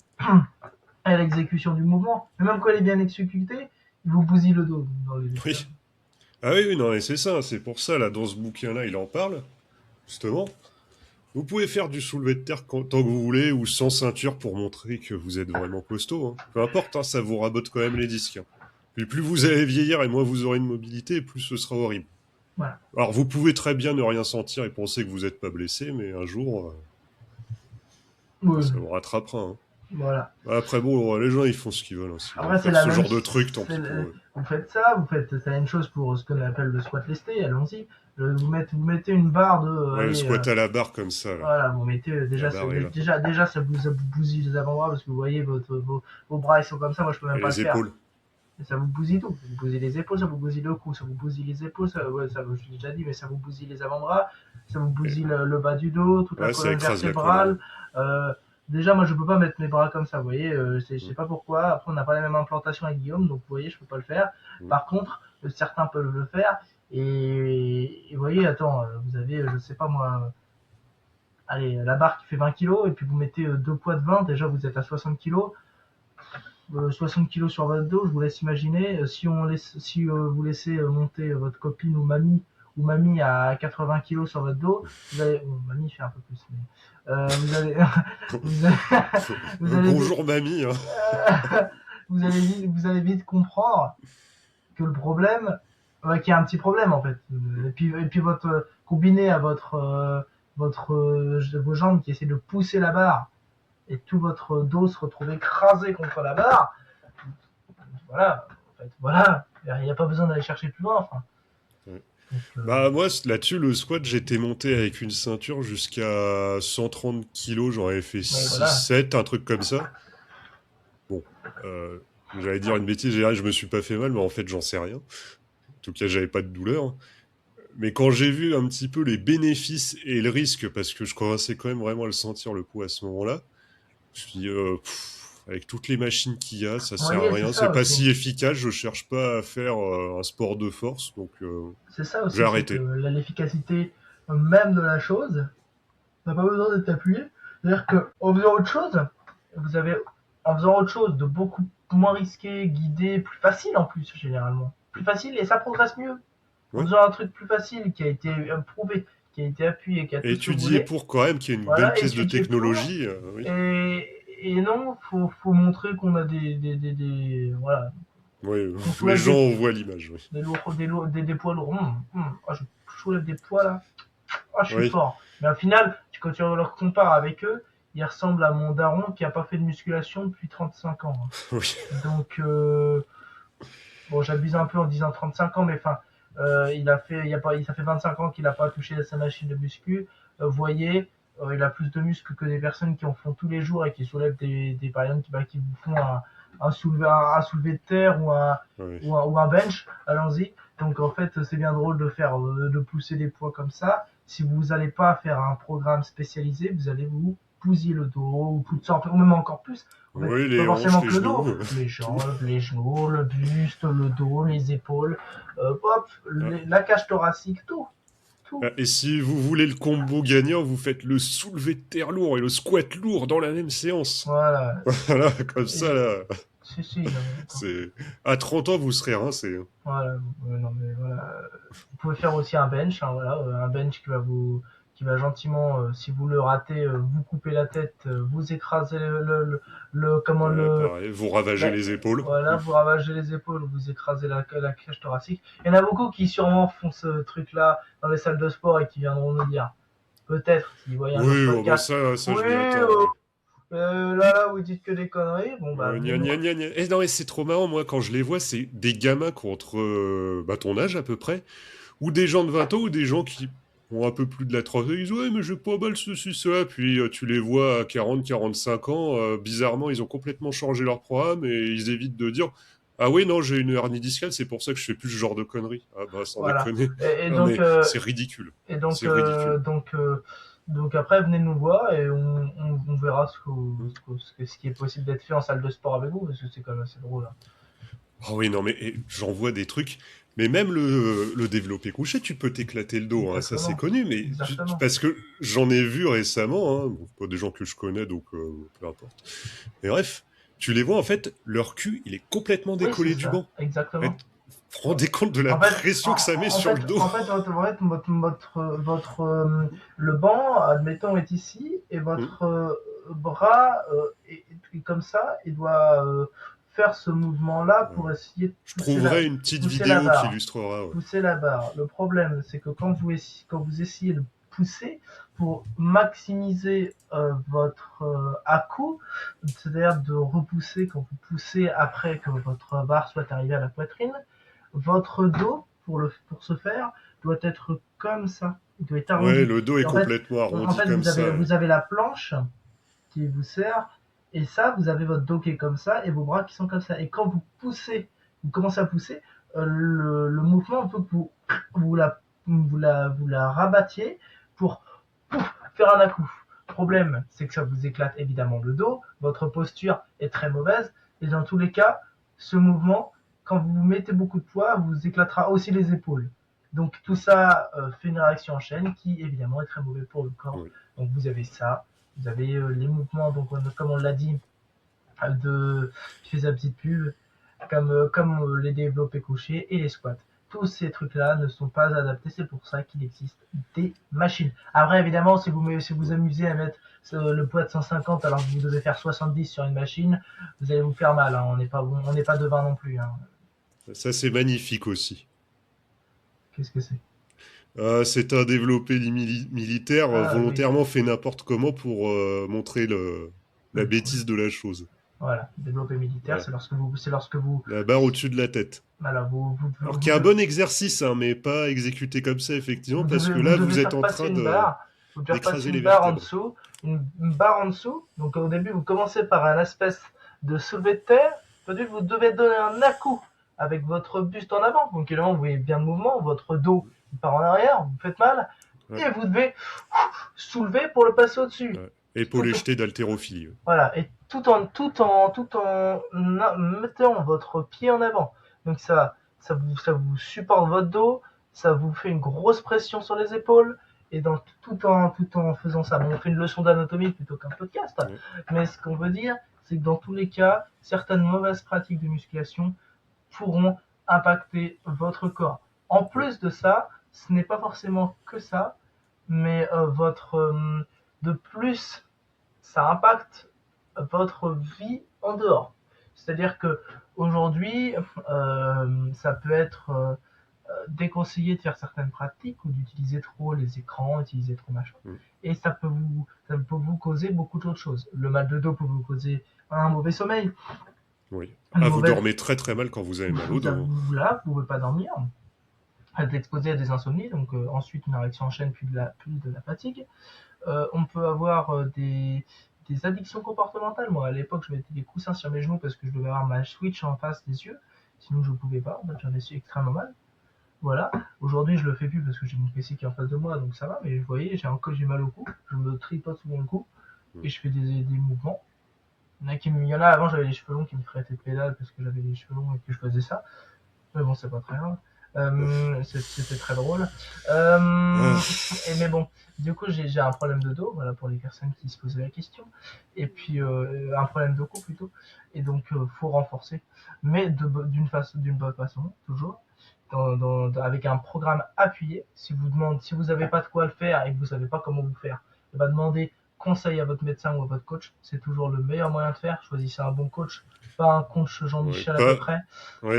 à l'exécution du mouvement, mais même quand il est bien exécuté, il vous bousille le dos dans les deux cas. Oui. Ah oui, oui, non, mais c'est ça, c'est pour ça, là, dans ce bouquin-là, il en parle, justement. Vous pouvez faire du soulevé de terre tant que vous voulez ou sans ceinture pour montrer que vous êtes vraiment costaud, hein. Peu importe, hein, ça vous rabote quand même les disques, hein. Puis plus vous allez vieillir et moins vous aurez de mobilité, plus ce sera horrible. Voilà. Alors vous pouvez très bien ne rien sentir et penser que vous n'êtes pas blessé, mais un jour, Oui, ça vous rattrapera, hein. voilà. Après bon, les gens ils font ce qu'ils veulent, hein. S'ils veulent Après, c'est faire la ce même. genre de truc, tant pis pour eux. Vous faites ça, vous faites la même chose pour ce qu'on appelle le squat lesté, allons-y. Vous mettez une barre de. Ouais, le Allez, squat à la barre comme ça, là. voilà, vous mettez La déjà, barre est là. déjà ça vous bousille les avant-bras parce que vous voyez vos bras ils sont comme ça, moi je peux même Et pas le les faire. épaules. Et ça vous bousille tout. Ça vous bousille les épaules, ça vous bousille le cou, ça vous bousille les épaules, ouais, ça je l'ai déjà dit, mais ça vous bousille les avant-bras, ça vous Et- bousille le bas du dos, toute la Ouais, ça colonne écrase la colonne. vertébrale. Euh, déjà, moi je peux pas mettre mes bras comme ça, vous voyez, je sais Mm, pas pourquoi. Après, on n'a pas la même implantation avec Guillaume, donc vous voyez, je peux pas le faire. mm. Par contre, certains peuvent le faire. Et vous voyez, attends, vous avez, je sais pas moi, allez, la barre qui fait 20 kilos, et puis vous mettez deux poids de 20, déjà vous êtes à 60 kilos. 60 kilos sur votre dos, je vous laisse imaginer. Si vous laissez monter votre copine ou mamie à 80 kilos sur votre dos, vous allez, mamie fait un peu plus, mais vous allez, vous allez, vous allez, Bonjour mamie, hein. vous allez vite comprendre que le problème, qu'il y a un petit problème en fait. Et puis votre combiné à vos jambes qui essaient de pousser la barre et tout votre dos se retrouve écrasé contre la barre. Voilà, en fait, voilà. Il n'y a pas besoin d'aller chercher plus loin. Enfin. Ouais. Donc, Bah moi là-dessus le squat j'étais monté avec une ceinture jusqu'à 130 kilos, j'en avais fait ouais, 6, voilà. 7, un truc comme ça. Bon, j'allais dire une bêtise, je me suis pas fait mal, mais en fait j'en sais rien. En tout cas j'avais pas de douleur. Mais quand j'ai vu un petit peu les bénéfices et le risque, parce que je commençais quand même vraiment à le sentir le coup à ce moment-là, je me suis dit, avec toutes les machines qu'il y a, ça Vous sert à voyez, c'est rien, c'est ça pas aussi. si efficace, je cherche pas à faire un sport de force, donc C'est ça j'ai aussi, c'est que arrêté. l'efficacité même de la chose n'a pas besoin d'être appuyée. C'est-à-dire qu'en faisant autre chose, vous avez, en faisant autre chose de beaucoup moins risqué, guidé, plus facile en plus, généralement. Plus facile et ça progresse mieux. En Ouais. faisant un truc plus facile qui a été prouvé, qui a été appuyé, qui a tout ce que vous Étudier voulez, pour quand même qu'il y ait une belle voilà, pièce de étudier pour. technologie, oui. Et non, faut montrer qu'on a voilà, Oui, qu'on les soulève gens voient l'image, oui. des poids lourds. Oh, je soulève des poids là. Oh, je suis Oui, fort. Mais au final, quand tu leur compares avec eux, ils ressemblent à mon daron qui a pas fait de musculation depuis 35 ans. oui. Donc, bon, j'abuse un peu en disant 35 ans, mais enfin, ça fait 25 ans qu'il n'a pas touché à sa machine de muscu. Voyez, il a plus de muscles que des personnes qui en font tous les jours et qui soulèvent par exemple, qui vous font un soulevé de terre Oui. ou un bench. Allons-y. Donc en fait, c'est bien drôle de pousser des poids comme ça. Si vous n'allez pas faire un programme spécialisé, vous allez vous bousiller le dos ou toutes sortes, ou même encore plus. En fait, Oui, pas les hanches, forcément les que le dos, genoux. les Tout. jambes, les genoux, le buste, le dos, les épaules, hop, Ah. la cage thoracique, tout, tout. Ah, et si vous voulez le combo gagnant, vous faites le soulevé de terre lourd et le squat lourd dans la même séance. Voilà. Voilà, comme Et, ça, là, si, non, mais attends. c'est... À 30 ans, vous serez rincé, hein. Voilà, non, mais voilà. Vous pouvez faire aussi un bench, hein, voilà, un bench qui va gentiment, si vous le ratez, vous couper la tête, vous écraser comment Ouais, pareil, vous ravagez la- les épaules. voilà, vous ravagez les épaules, vous écrasez la cage thoracique. Il y en a beaucoup qui sûrement font ce truc-là dans les salles de sport et qui viendront nous dire, peut-être, s'ils voient un autre Oui, oh, bah podcast, ça, oui, je m'y attends, ouais. là, vous dites que des conneries, bon, bah, Gna, venez-nous. gna, gna, gna. Et non, et c'est trop marrant, moi, quand je les vois, c'est des gamins contre ton âge à peu près, ou des gens de 20 ans, ou des gens qui ont un peu plus de la trentaine, ils disent ouais mais j'ai pas mal ceci, cela, puis tu les vois à 40, 45 ans, bizarrement ils ont complètement changé leur programme et ils évitent de dire ah oui non j'ai une hernie discale, c'est pour ça que je fais plus ce genre de conneries. Ah bah sans Voilà. déconner, Et non donc, mais c'est ridicule, et donc, c'est ridicule. donc après, venez nous voir et on verra Hmm. ce qui est possible d'être fait en salle de sport avec vous, parce que c'est quand même assez drôle, hein. Ah oui non mais j'en vois des trucs, mais même le développé couché, tu peux t'éclater le dos, hein, ça c'est Exactement. connu, mais Exactement. parce que j'en ai vu récemment, hein, bon, pas des gens que je connais donc peu importe. Mais bref, tu les vois en fait, leur cul, il est complètement Oui, c'est décollé du ça. banc. En Exactement. fait, vous vous rendez compte de la En fait, pression que ça met sur le dos? le banc, admettons, est ici et Hmm. votre bras est comme ça et doit faire ce mouvement-là Ouais. pour essayer de Je trouverai une petite pousser la vidéo qui barre. illustrera. Ouais. Pousser la barre. Le problème, c'est que quand vous essayez de pousser pour maximiser votre à-coup, c'est-à-dire de repousser quand vous poussez après que votre barre soit arrivée à la poitrine, votre dos, pour ce faire, doit être comme ça. Il doit être Ouais, arrondi. le dos est Et complètement arrondi comme ça. Ouais. vous avez la planche qui vous sert, et ça, vous avez votre dos qui est comme ça, et vos bras qui sont comme ça. Et quand vous poussez, vous commencez à pousser, le mouvement veut que vous la rabattiez pour pouf, faire un à-coup. Problème, c'est que ça vous éclate évidemment le dos, votre posture est très mauvaise, et dans tous les cas, ce mouvement, quand vous mettez beaucoup de poids, vous éclatera aussi les épaules. Donc tout ça fait une réaction en chaîne qui évidemment est très mauvais pour le corps. Oui. Donc vous avez ça, vous avez les mouvements, donc comme on l'a dit, de je fais sa petite pub, comme les développés couchés et les squats. Tous ces trucs-là ne sont pas adaptés, c'est pour ça qu'il existe des machines. Après, évidemment, si vous Mm. amusez à mettre le poids de 150 alors que vous devez faire 70 sur une machine, vous allez vous faire mal, hein. On n'est pas devin non plus, hein. Ça, c'est magnifique aussi. Qu'est-ce que c'est? C'est un développé militaire Ah oui, volontairement fait n'importe comment pour montrer la le poids. bêtise de la chose. Voilà, développé militaire, Voilà. c'est lorsque vous, La barre au-dessus de la tête. voilà, Alors qu'il y a un bon exercice, hein, mais pas exécuté comme ça, effectivement, parce que vous là, devez vous êtes faire en passer train une barre, vous devez faire passer d'écraser une les barre en vertèbres. dessous, une barre en dessous. Donc au début, vous commencez par un espèce de soulevé de terre. Puis vous devez donner un à-coup avec votre buste en avant. Donc évidemment, vous voyez bien le mouvement, votre dos il part en arrière, vous faites mal, Ouais, et vous devez soulever pour le passer au-dessus. ouais. Tout, Épaulé jeté d'haltérophilie. Ouais. voilà, et tout en mettant votre pied en avant. Donc ça vous supporte votre dos, ça vous fait une grosse pression sur les épaules, et tout en faisant ça. Bon, on fait une leçon d'anatomie plutôt qu'un podcast, Ouais. mais ce qu'on veut dire, c'est que dans tous les cas, certaines mauvaises pratiques de musculation pourront impacter votre corps. En Ouais. plus de ça, ce n'est pas forcément que ça, mais de plus ça impacte votre vie en dehors. C'est-à-dire que aujourd'hui, ça peut être déconseillé de faire certaines pratiques ou d'utiliser trop les écrans, utiliser trop machin. Mm. Et ça peut vous causer beaucoup d'autres choses. Le mal de dos peut vous causer un mauvais sommeil, Oui. une Ah, vous mauvaise, dormez très très mal quand vous avez mal au dos. Hein. là, vous pouvez pas dormir, être exposé à des insomnies, donc ensuite une réaction en chaîne, puis de la fatigue. On peut avoir des addictions comportementales. Moi, à l'époque, je mettais des coussins sur mes genoux parce que je devais avoir ma Switch en face des yeux. Sinon, je ne pouvais pas. En fait, j'en ai su extrêmement mal. Voilà. Aujourd'hui, je le fais plus parce que j'ai mon PC qui est en face de moi, donc ça va. Mais vous voyez, j'ai mal au cou. Je me tripote souvent le cou Mm. et je fais des mouvements. Il y en a avant, j'avais les cheveux longs qui me feraient de pédale parce que j'avais les cheveux longs et que je faisais ça. Mais bon, c'est pas très grave. C'était très drôle. Ah, Mais bon, du coup, j'ai un problème de dos, voilà, pour les personnes qui se posaient la question. Et puis, un problème de cou plutôt. Et donc, faut renforcer. Mais d'une bonne façon, toujours. Avec un programme appuyé. Si vous n'avez pas de quoi le faire et que vous savez pas comment vous faire, et ben demandez conseil à votre médecin ou à votre coach. C'est toujours le meilleur moyen de faire. Choisissez un bon coach, pas un coach ouais, Jean-Michel à peu près.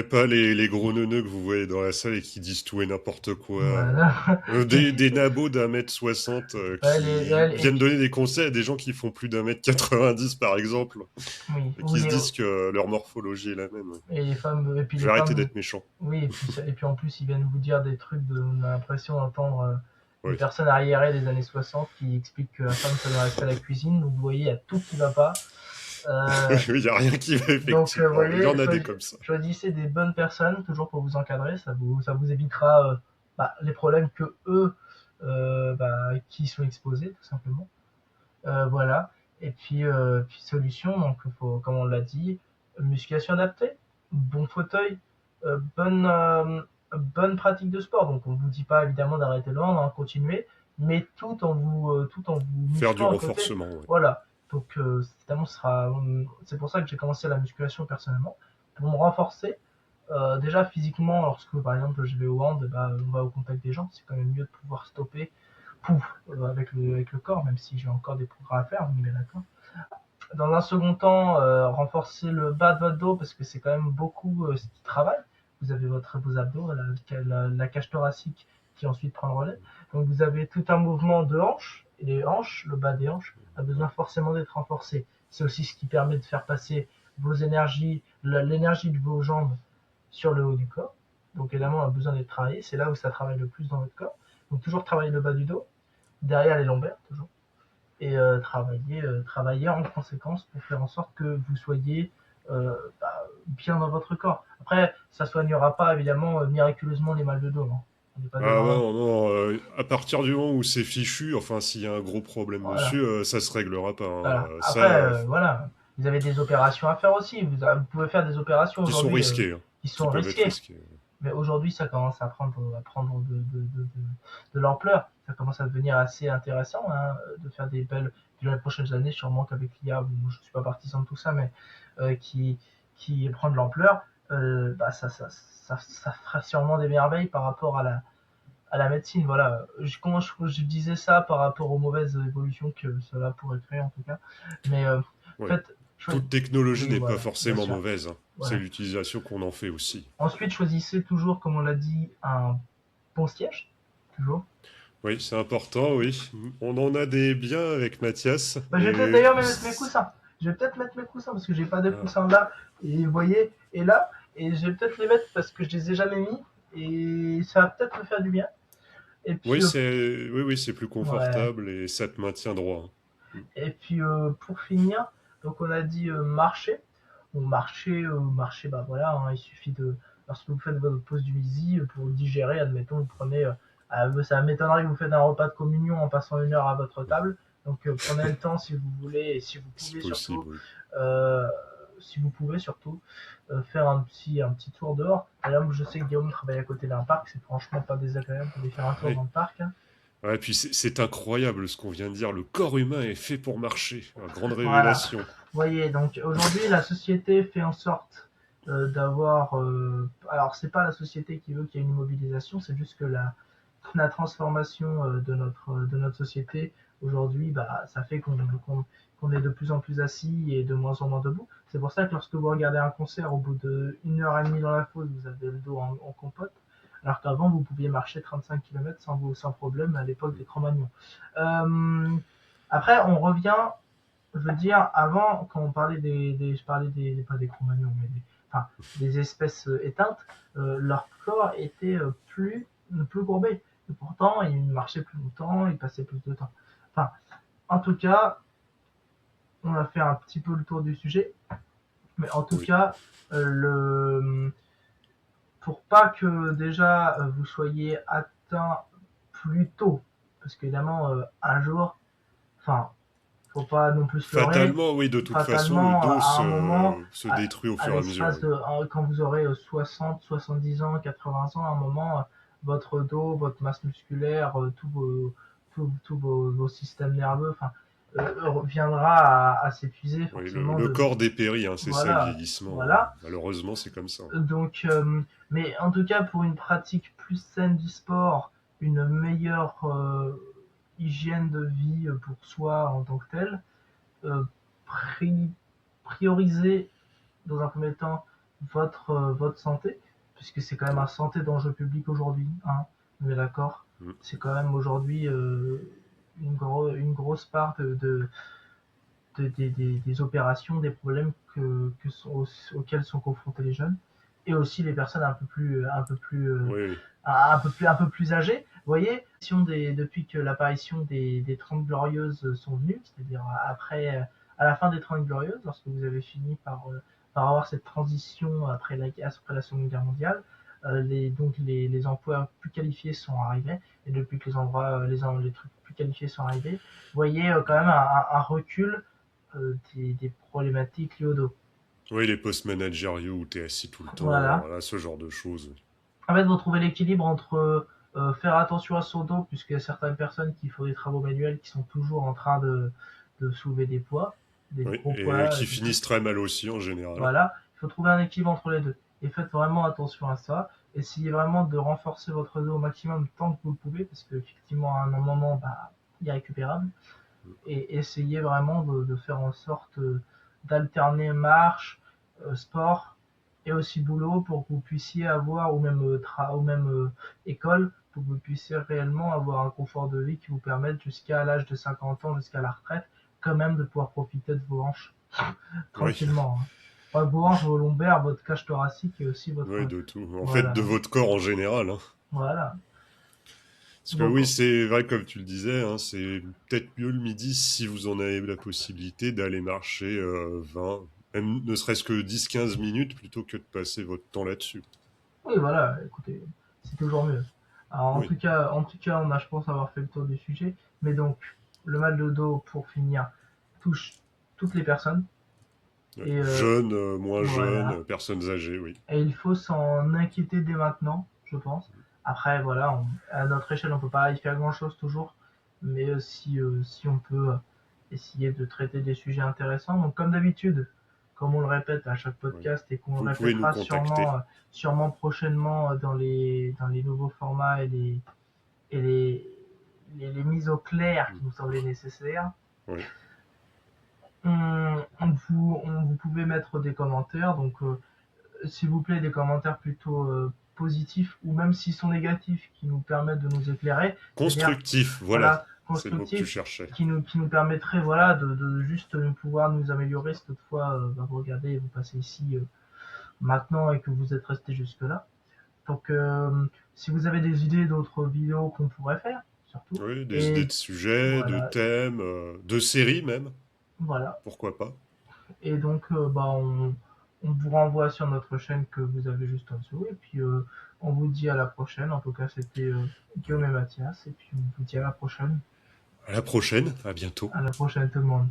pas les gros neuneux que vous voyez dans la salle et qui disent tout et n'importe quoi. Voilà. Des nabos d'1m60 Ouais, qui viennent donner des conseils à des gens qui font plus d'1m90 par exemple oui, et qui se disent que leur morphologie est la même. Ouais. et les femmes, et puis Je les vais arrêter femmes, d'être méchant. oui, et puis en plus, ils viennent vous dire des trucs on a l'impression d'entendre des Oui. personnes arriérées des années 60 qui expliquent que la femme, ça doit rester à la cuisine. Donc, vous voyez, il y a tout qui va pas. Oui, Euh, il n'y a rien qui va, donc, vous effectivement. Il y voyez, en a des comme ça. choisissez des bonnes personnes, toujours pour vous encadrer. Ça vous évitera les problèmes que eux, qui sont exposés, tout simplement. Voilà. Et puis solution, donc comme on l'a dit, musculation adaptée, bon fauteuil, bonne, bonne pratique de sport. Donc on ne vous dit pas évidemment d'arrêter le hand, hein, continuer, mais tout en vous Faire du musclant à côté. renforcement, ouais. Voilà. Donc évidemment, c'est pour ça que j'ai commencé la musculation personnellement, pour me renforcer. Déjà physiquement, lorsque par exemple je vais au hand, bah, on va au contact des gens, c'est quand même mieux de pouvoir stopper pouf, avec le corps, même si j'ai encore des progrès à faire, on est bien d'accord. Dans un second temps, renforcer le bas de votre dos parce que c'est quand même beaucoup ce qui travaille. Vous avez vos abdos, la cage thoracique qui ensuite prend le relais. Donc vous avez tout un mouvement de hanches et les hanches, le bas des hanches a besoin forcément d'être renforcé. C'est aussi ce qui permet de faire passer vos énergies, l'énergie de vos jambes sur le haut du corps. Donc évidemment, on a besoin d'être travaillé. C'est là où ça travaille le plus dans votre corps. Donc toujours travailler le bas du dos, derrière les lombaires toujours, et travailler en conséquence pour faire en sorte que vous soyez bien dans votre corps. Après, ça soignera pas évidemment miraculeusement les mal de dos. Hein. On n'est pas Ah demain. non, non, à partir du moment où c'est fichu, enfin s'il y a un gros problème Voilà. dessus, ça se réglera pas, hein. Voilà. Après, Ça, voilà. Vous avez des opérations à faire aussi. Vous pouvez faire des opérations qui sont aujourd'hui risqués, hein, qui qui sont peuvent être risquées. risqués. Mais aujourd'hui, ça commence à prendre de l'ampleur. Ça commence à devenir assez intéressant hein, de faire des belles. Dans les prochaines années, sûrement qu'avec l'IA, bon, je ne suis pas partisan de tout ça, mais euh, qui, qui prend de l'ampleur, ça fera sûrement des merveilles par rapport à la médecine. Voilà. Je disais ça par rapport aux mauvaises évolutions que cela pourrait créer, en tout cas. Mais Oui. faites, Toute technologie oui, n'est pas voilà, bien forcément sûr. mauvaise, hein. C'est Voilà. l'utilisation qu'on en fait aussi. Ensuite, choisissez toujours, comme on l'a dit, un bon siège. Toujours. Oui, c'est important, oui. On en a des biens avec Mathias, Bah, je vais peut-être et... d'ailleurs mettre mes coussins. Je vais peut-être mettre mes coussins parce que j'ai pas de Ah. coussins là. Et vous voyez, et là. Et je vais peut-être les mettre parce que je les ai jamais mis. Et ça va peut-être me faire du bien. Et puis, Oui, oui, c'est plus ouais. confortable et ça te maintient droit, hein. Et puis pour finir, donc on a dit marcher. Bon, marcher, bah voilà, hein, il suffit de. Lorsque vous faites votre pause du midi, pour digérer, admettons, vous prenez. Ça m'étonnerait que vous faites un repas de communion en passant 1 heure à votre table. Donc prenez le temps si vous voulez et si vous C'est pouvez surtout. possible, oui. euh, si vous pouvez surtout faire un petit tour dehors. D'ailleurs, je sais que Guillaume travaille à côté d'un parc, c'est franchement pas désagréable d'aller faire un tour Ouais. dans le parc. Hein. Ouais, puis c'est incroyable ce qu'on vient de dire. Le corps humain est fait pour marcher. Une grande Voilà. révélation. Vous voyez, donc aujourd'hui, la société fait en sorte d'avoir. Alors, c'est pas la société qui veut qu'il y ait une immobilisation, c'est juste que la transformation de notre société aujourd'hui, bah, ça fait qu'on est de plus en plus assis et de moins en moins debout. C'est pour ça que lorsque vous regardez un concert, au bout d'une heure et demie dans la fosse, vous avez le dos en compote, alors qu'avant, vous pouviez marcher 35 km sans problème à l'époque des Cro-Magnons. Euh, Après, on revient je veux dire, avant, quand on parlait je parlais pas des Cro-Magnons, mais enfin, des espèces éteintes, leur corps était plus courbé. Et pourtant, ils marchaient plus longtemps, ils passaient plus de temps. Enfin, en tout cas, on a fait un petit peu le tour du sujet, mais en tout Oui. cas, pour pas que déjà vous soyez atteint plus tôt, parce qu'évidemment, un jour, enfin, faut pas non plus se leurrer, Fatalement, oui, de toute façon, le fatalement, dos à un moment, se détruit au à fur et à mesure, l'espace oui. de, quand vous aurez 60, 70 ans, 80 ans, à un moment, votre dos, votre masse musculaire, vos systèmes nerveux, enfin, viendra à s'épuiser Oui, forcément le de, corps dépérit, hein, c'est ça le voilà, vieillissement, hein. voilà. Malheureusement, c'est comme ça. Donc, mais en tout cas, pour une pratique plus saine du sport, une meilleure hygiène de vie pour soi en tant que tel, euh, pri- prioriser dans un premier temps votre santé, puisque c'est quand même un Oui. santé d'enjeu public aujourd'hui, hein, on est d'accord. Mm. C'est quand même aujourd'hui une grosse part des opérations, des problèmes auxquels sont confrontés les jeunes, et aussi les personnes un peu plus Oui, oui. un peu plus âgées. voyez, depuis que l'apparition des 30 Glorieuses sont venues, c'est-à-dire à la fin des 30 Glorieuses, lorsque vous avez fini par avoir cette transition après la Seconde Guerre mondiale, les emplois plus qualifiés sont arrivés, et depuis que les trucs plus qualifiés sont arrivés, vous voyez quand même un recul des problématiques liées au dos. Oui, les postes managériaux où t'es assis tout le temps, Voilà. voilà, ce genre de choses. En fait, vous trouvez l'équilibre entre faire attention à son dos, puisqu'il y a certaines personnes qui font des travaux manuels qui sont toujours en train de soulever des poids, des Oui, gros et poids, qui des trucs. finissent très mal aussi en général. Voilà, il faut trouver un équilibre entre les deux. Et faites vraiment attention à ça. Essayez vraiment de renforcer votre dos au maximum tant que vous le pouvez, parce qu'effectivement, à un moment, bah, il est récupérable. Et essayez vraiment de faire en sorte d'alterner marche, sport et aussi boulot pour que vous puissiez avoir, ou même école, pour que vous puissiez réellement avoir un confort de vie qui vous permette jusqu'à l'âge de 50 ans, jusqu'à la retraite, quand même de pouvoir profiter de vos hanches Oui, tranquillement. Hein. Enfin, vos hanches, vos lombaires, votre cage thoracique et aussi oui, votre... de tout. En fait, de Voilà, votre corps en général, hein. voilà. Parce que Donc, oui, c'est vrai, comme tu le disais, hein, c'est peut-être mieux le midi si vous en avez la possibilité d'aller marcher 20, même ne serait-ce que 10-15 minutes plutôt que de passer votre temps là-dessus. oui, voilà, écoutez, c'est toujours mieux. Alors, Oui, en tout cas, on a, je pense, avoir fait le tour du sujet. Mais donc, le mal de dos, pour finir, touche toutes les personnes. ouais. Et Jeunes, moins jeunes, voilà. personnes âgées, oui. Et il faut s'en inquiéter dès maintenant, je pense. Après, voilà, à notre échelle, on peut pas y faire grand-chose toujours. Mais si on peut essayer de traiter des sujets intéressants. Donc, comme d'habitude, comme on le répète à chaque Oui. podcast et qu'on le Vous pouvez nous répétera sûrement, contacter. sûrement prochainement dans les nouveaux formats et les mises au clair Mm. qui nous semblaient nécessaires, Oui. vous pouvez mettre des commentaires. Donc, s'il vous plaît, des commentaires plutôt positifs ou même s'ils sont négatifs qui nous permettent de nous éclairer. C'est-à-dire, Constructif, voilà. voilà, C'est le mot que tu constructifs cherchais. qui nous permettraient, voilà, de juste pouvoir nous améliorer si toutefois vous regardez et vous passez ici maintenant et que vous êtes resté jusque-là. Donc, si vous avez des idées d'autres vidéos qu'on pourrait faire, surtout, Oui, des idées et de sujets, de voilà, thèmes, de séries même. voilà. Pourquoi pas. Et donc, bah, on vous renvoie sur notre chaîne que vous avez juste en dessous. Et puis, on vous dit à la prochaine. En tout cas, c'était Guillaume Voilà. et Mathias. Et puis, on vous dit à la prochaine. À la prochaine, à bientôt. À la prochaine, tout le monde.